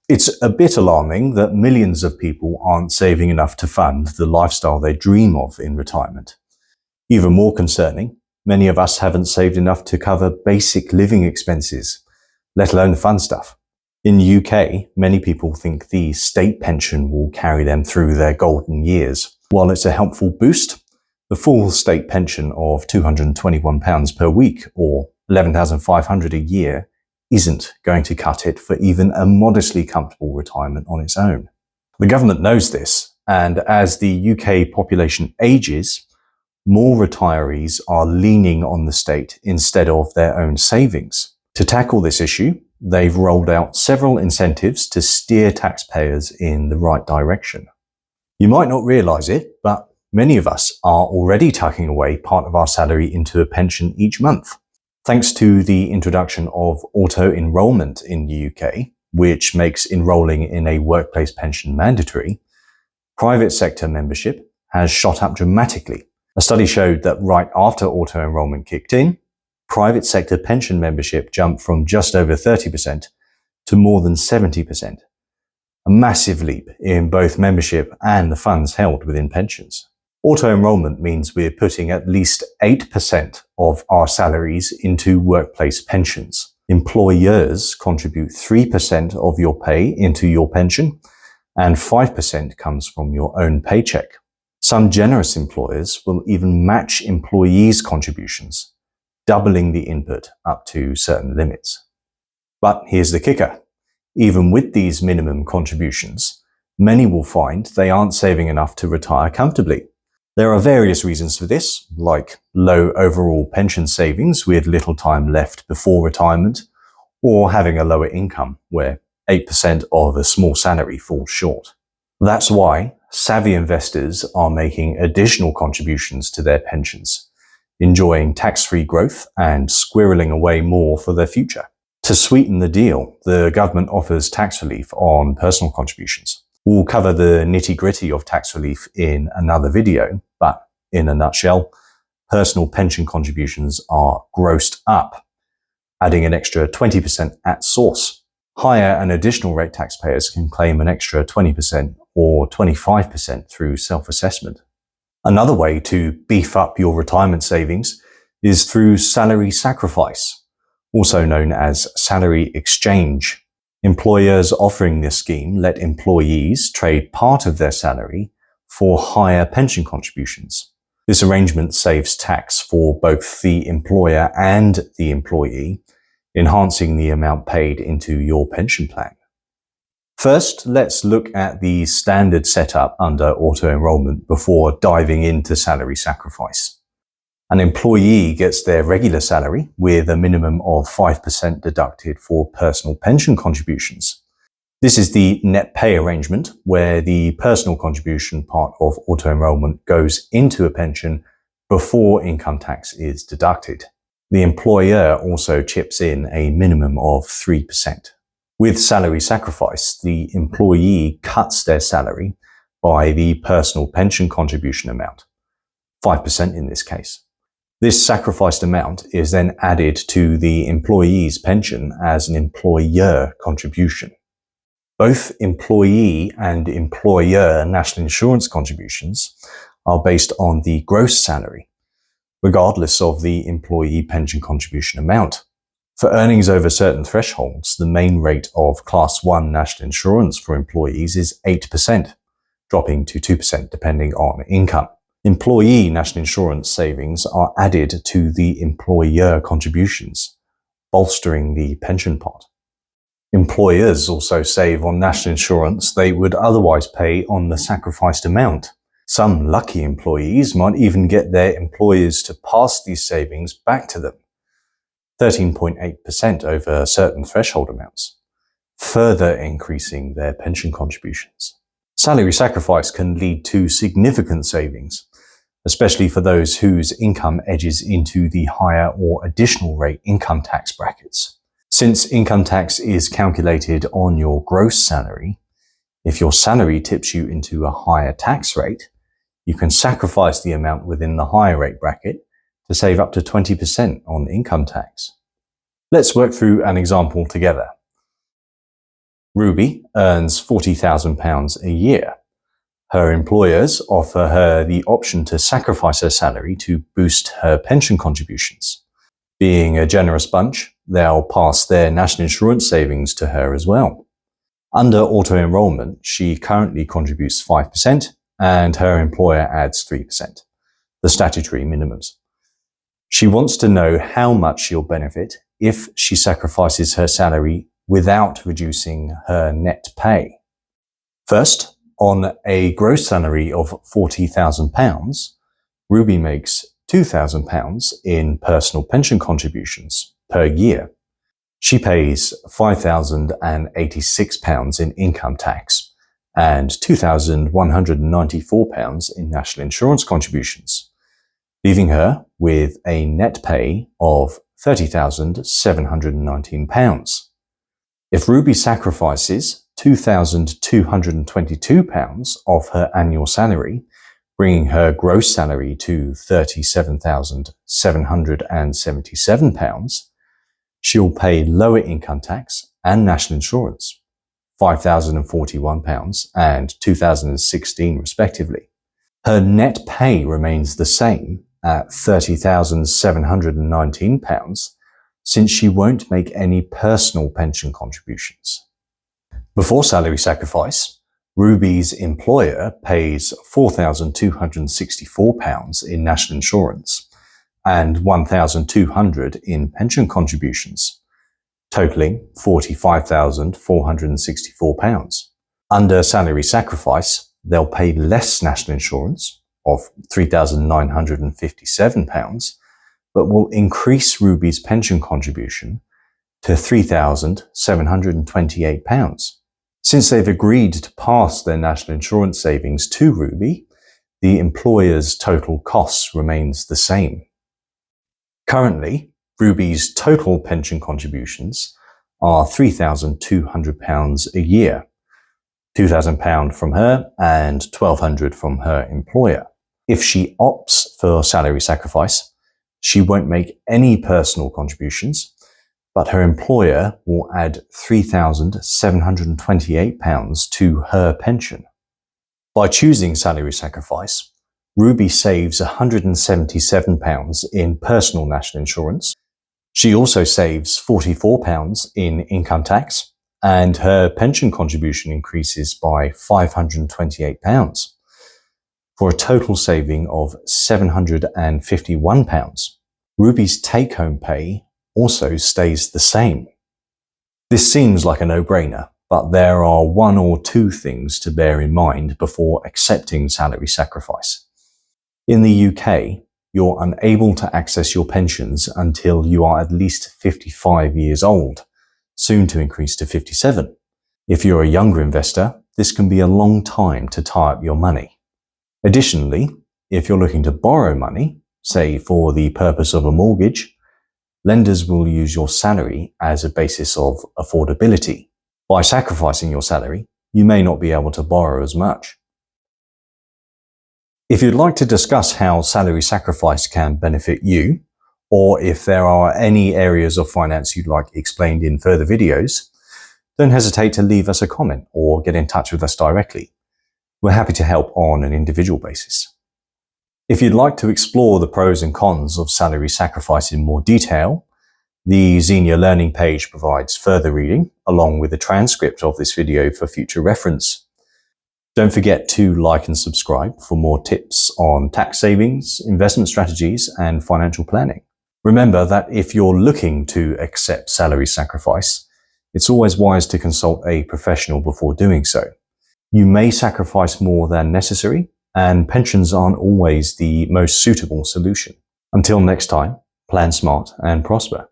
It's a bit alarming that millions of people aren't saving enough to fund the lifestyle they dream of in retirement. Even more concerning, many of us haven't saved enough to cover basic living expenses, let alone the fun stuff. In the UK, many people think the state pension will carry them through their golden years. While it's a helpful boost, the full state pension of £221 per week or £11,500 a year isn't going to cut it for even a modestly comfortable retirement on its own. The government knows this, and as the UK population ages, more retirees are leaning on the state instead of their own savings. To tackle this issue, they've rolled out several incentives to steer taxpayers in the right direction. You might not realise it, but many of us are already tucking away part of our salary into a pension each month. Thanks to the introduction of Auto Enrolment in the UK, which makes enrolling in a workplace pension mandatory, private sector membership has shot up dramatically. A study showed that right after Auto Enrolment kicked in, private sector pension membership jumped from just over 30% to more than 70%. A massive leap in both membership and the funds held within pensions. Auto-enrolment means we're putting at least 8% of our salaries into workplace pensions. Employers contribute 3% of your pay into your pension, and 5% comes from your own paycheck. Some generous employers will even match employees' contributions, doubling the input up to certain limits. But here's the kicker. Even with these minimum contributions, many will find they aren't saving enough to retire comfortably. There are various reasons for this, like low overall pension savings with little time left before retirement, or having a lower income where 8% of a small salary falls short. That's why savvy investors are making additional contributions to their pensions, enjoying tax-free growth and squirreling away more for their future. To sweeten the deal, the government offers tax relief on personal contributions. We'll cover the nitty-gritty of tax relief in another video, but in a nutshell, personal pension contributions are grossed up, adding an extra 20% at source. Higher and additional rate taxpayers can claim an extra 20% or 25% through self-assessment. Another way to beef up your retirement savings is through salary sacrifice, also known as salary exchange. Employers offering this scheme let employees trade part of their salary for higher pension contributions. This arrangement saves tax for both the employer and the employee, enhancing the amount paid into your pension plan. First, let's look at the standard setup under auto-enrolment before diving into salary sacrifice. An employee gets their regular salary with a minimum of 5% deducted for personal pension contributions. This is the net pay arrangement where the personal contribution part of auto-enrolment goes into a pension before income tax is deducted. The employer also chips in a minimum of 3%. With salary sacrifice, the employee cuts their salary by the personal pension contribution amount, 5% in this case. This sacrificed amount is then added to the employee's pension as an employer contribution. Both employee and employer national insurance contributions are based on the gross salary, regardless of the employee pension contribution amount. For earnings over certain thresholds, the main rate of Class 1 national insurance for employees is 8%, dropping to 2% depending on income. Employee national insurance savings are added to the employer contributions, bolstering the pension pot. Employers also save on national insurance they would otherwise pay on the sacrificed amount. Some lucky employees might even get their employers to pass these savings back to them, 13.8% over certain threshold amounts, further increasing their pension contributions. Salary sacrifice can lead to significant savings, especially for those whose income edges into the higher or additional rate income tax brackets. Since income tax is calculated on your gross salary, if your salary tips you into a higher tax rate, you can sacrifice the amount within the higher rate bracket to save up to 20% on income tax. Let's work through an example together. Ruby earns £40,000 a year. Her employers offer her the option to sacrifice her salary to boost her pension contributions. Being a generous bunch, they'll pass their national insurance savings to her as well. Under Auto Enrolment, she currently contributes 5% and her employer adds 3%, the statutory minimums. She wants to know how much she'll benefit if she sacrifices her salary without reducing her net pay. First, on a gross salary of £40,000, Ruby makes £2,000 in personal pension contributions per year. She pays £5,086 in income tax and £2,194 in national insurance contributions, leaving her with a net pay of £30,719. If Ruby sacrifices £2,222 of her annual salary, bringing her gross salary to £37,777, she'll pay lower income tax and national insurance, £5,041 and £2,016 respectively. Her net pay remains the same at £30,719, since she won't make any personal pension contributions. Before salary sacrifice, Ruby's employer pays £4,264 in national insurance and £1,200 in pension contributions, totaling £45,464. Under salary sacrifice, they'll pay less national insurance of £3,957, but will increase Ruby's pension contribution to £3,728. Since they've agreed to pass their national insurance savings to Ruby, the employer's total costs remains the same. Currently, Ruby's total pension contributions are £3,200 a year, £2,000 from her and £1,200 from her employer. If she opts for salary sacrifice, she won't make any personal contributions, but her employer will add £3,728 to her pension. By choosing salary sacrifice, Ruby saves £177 in personal national insurance. She also saves £44 in income tax, and her pension contribution increases by £528, for a total saving of £751. Ruby's take-home pay also stays the same. This seems like a no-brainer, but there are one or two things to bear in mind before accepting salary sacrifice. In the UK, you're unable to access your pensions until you are at least 55 years old, soon to increase to 57. If you're a younger investor, this can be a long time to tie up your money. Additionally, if you're looking to borrow money, say for the purpose of a mortgage, lenders will use your salary as a basis of affordability. By sacrificing your salary, you may not be able to borrow as much. If you'd like to discuss how salary sacrifice can benefit you, or if there are any areas of finance you'd like explained in further videos, don't hesitate to leave us a comment or get in touch with us directly. We're happy to help on an individual basis. If you'd like to explore the pros and cons of salary sacrifice in more detail, the Xenia Learning page provides further reading, along with a transcript of this video for future reference. Don't forget to like and subscribe for more tips on tax savings, investment strategies, and financial planning. Remember that if you're looking to accept salary sacrifice, it's always wise to consult a professional before doing so. You may sacrifice more than necessary, and pensions aren't always the most suitable solution. Until next time, plan smart and prosper.